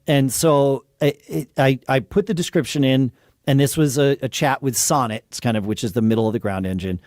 And so I put the description in, and this was a chat with Sonnet, it's kind of, which is the middle of the ground engine.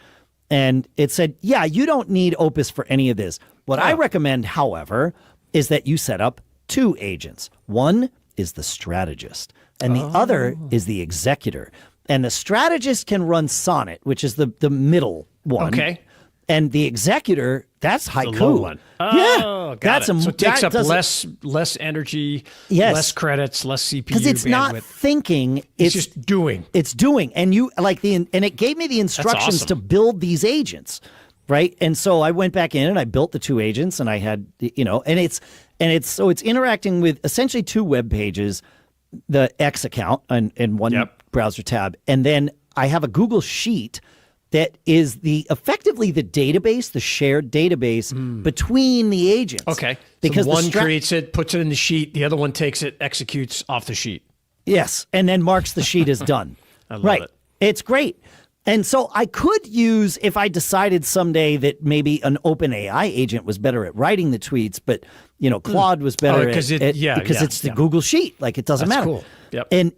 And it said, yeah, you don't need Opus for any of this. What I recommend, however, is that you set up 2 agents. One is the strategist, and the other is the executor. And the strategist can run Sonnet, which is the middle one. Okay. And the executor, that's Haiku. The low one. Oh, yeah, got that's it. So it takes up less less energy, Yes. less credits, less CPU because it's bandwidth. not thinking. It's just doing. It's doing, and you like and it gave me the instructions awesome. to build these agents, right? And so I went back in and I built the 2 agents, and I had and it's interacting with essentially 2 web pages, the X account in one browser tab, and then I have a Google Sheet that is effectively the database, the shared database between the agents. Okay. Because so one creates it, puts it in the sheet. The other one takes it, executes off the sheet. Yes. And then marks the sheet as done. I love it. It's great. And so I could use, if I decided someday that maybe an OpenAI agent was better at writing the tweets, but Claude was better because it's the Google Sheet. Like, it doesn't matter. Cool. Yep.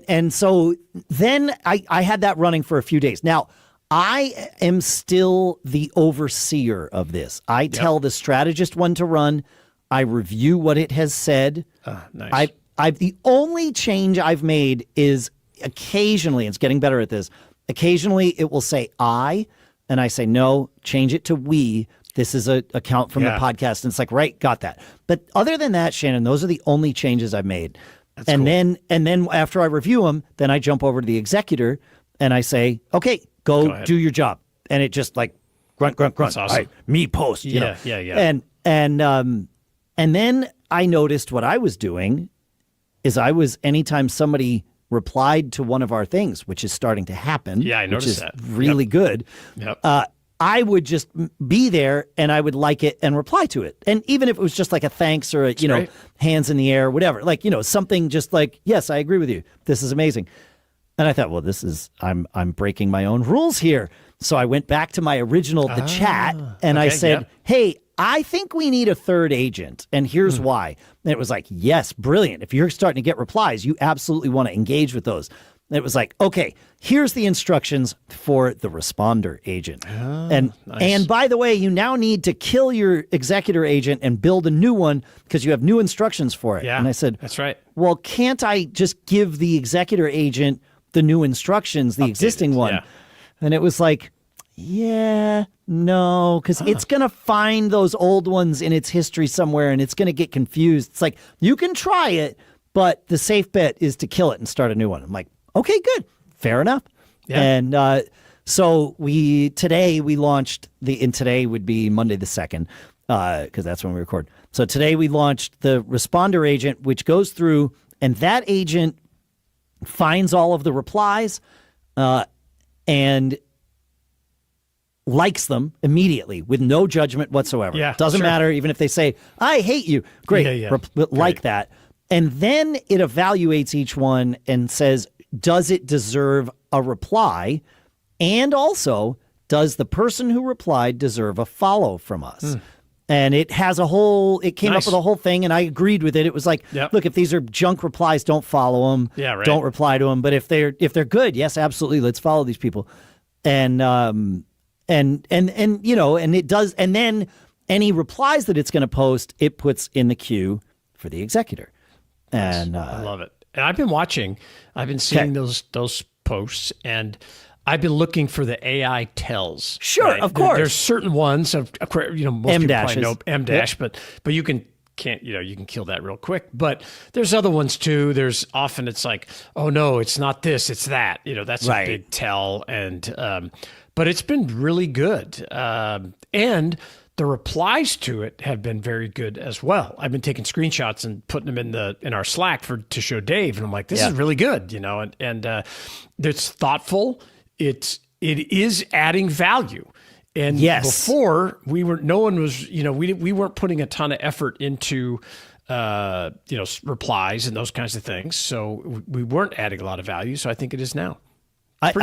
And so then I had that running for a few days. Now, I am still the overseer of this. I tell the strategist when to run. I review what it has said. Nice. The only change I've made is occasionally, it's getting better at this, occasionally it will say I, and I say, no, change it to we. This is a account from the podcast. And it's like, right, got that. But other than that, Shannon, those are the only changes I've made. That's cool. then after I review them, then I jump over to the executor and I say, okay, go do your job. And it just like grunt, grunt, grunt. That's awesome. Right, me post, Yeah. And then I noticed what I was doing is anytime somebody replied to one of our things, which is starting to happen. Yeah, I noticed which is that. really good. Yep. I would just be there and I would like it and reply to it. And even if it was just like a thanks or a, hands in the air, whatever, like, something just like, yes, I agree with you. This is amazing. And I thought, well, I'm breaking my own rules here. So I went back to my original, the chat, and I said, hey, I think we need a 3rd agent. And here's why. And it was like, yes, brilliant. If you're starting to get replies, you absolutely want to engage with those. And it was like, okay, here's the instructions for the responder agent. Nice. And by the way, you now need to kill your executor agent and build a new one because you have new instructions for it. Yeah, and I said, that's right. Well, can't I just give the executor agent the new instructions, the existing one? Yeah. And it was like, yeah, no, because it's going to find those old ones in its history somewhere and it's going to get confused. It's like, you can try it, but the safe bet is to kill it and start a new one. I'm like, okay, good. Fair enough. Yeah. And so today we launched and today would be Monday the 2nd, because that's when we record. So today we launched the responder agent, which goes through, and that agent finds all of the replies and likes them immediately with no judgment whatsoever. Yeah, doesn't matter, even if they say, I hate you. Great. Yeah. Like that. And then it evaluates each one and says, does it deserve a reply? And also, does the person who replied deserve a follow from us? And it has it came up with a whole thing, and I agreed with it. It was like, look, if these are junk replies, don't follow them. Yeah, right. Don't reply to them. But if they're good, yes, absolutely, let's follow these people. And it does. And then any replies that it's going to post, it puts in the queue for the executor. And I love it. And I've been watching. I've been seeing those posts, and I've been looking for the AI tells. Sure, right? of course. There's certain ones. Most people probably know M-dash, but you can kill that real quick. But there's other ones too. There's often it's like, oh no, it's not this, it's that. That's a big tell. And but it's been really good. And the replies to it have been very good as well. I've been taking screenshots and putting them in our Slack to show Dave, and I'm like, this is really good, and it's thoughtful. It is adding value. And before we weren't putting a ton of effort into replies and those kinds of things. So we weren't adding a lot of value. So I think it is now.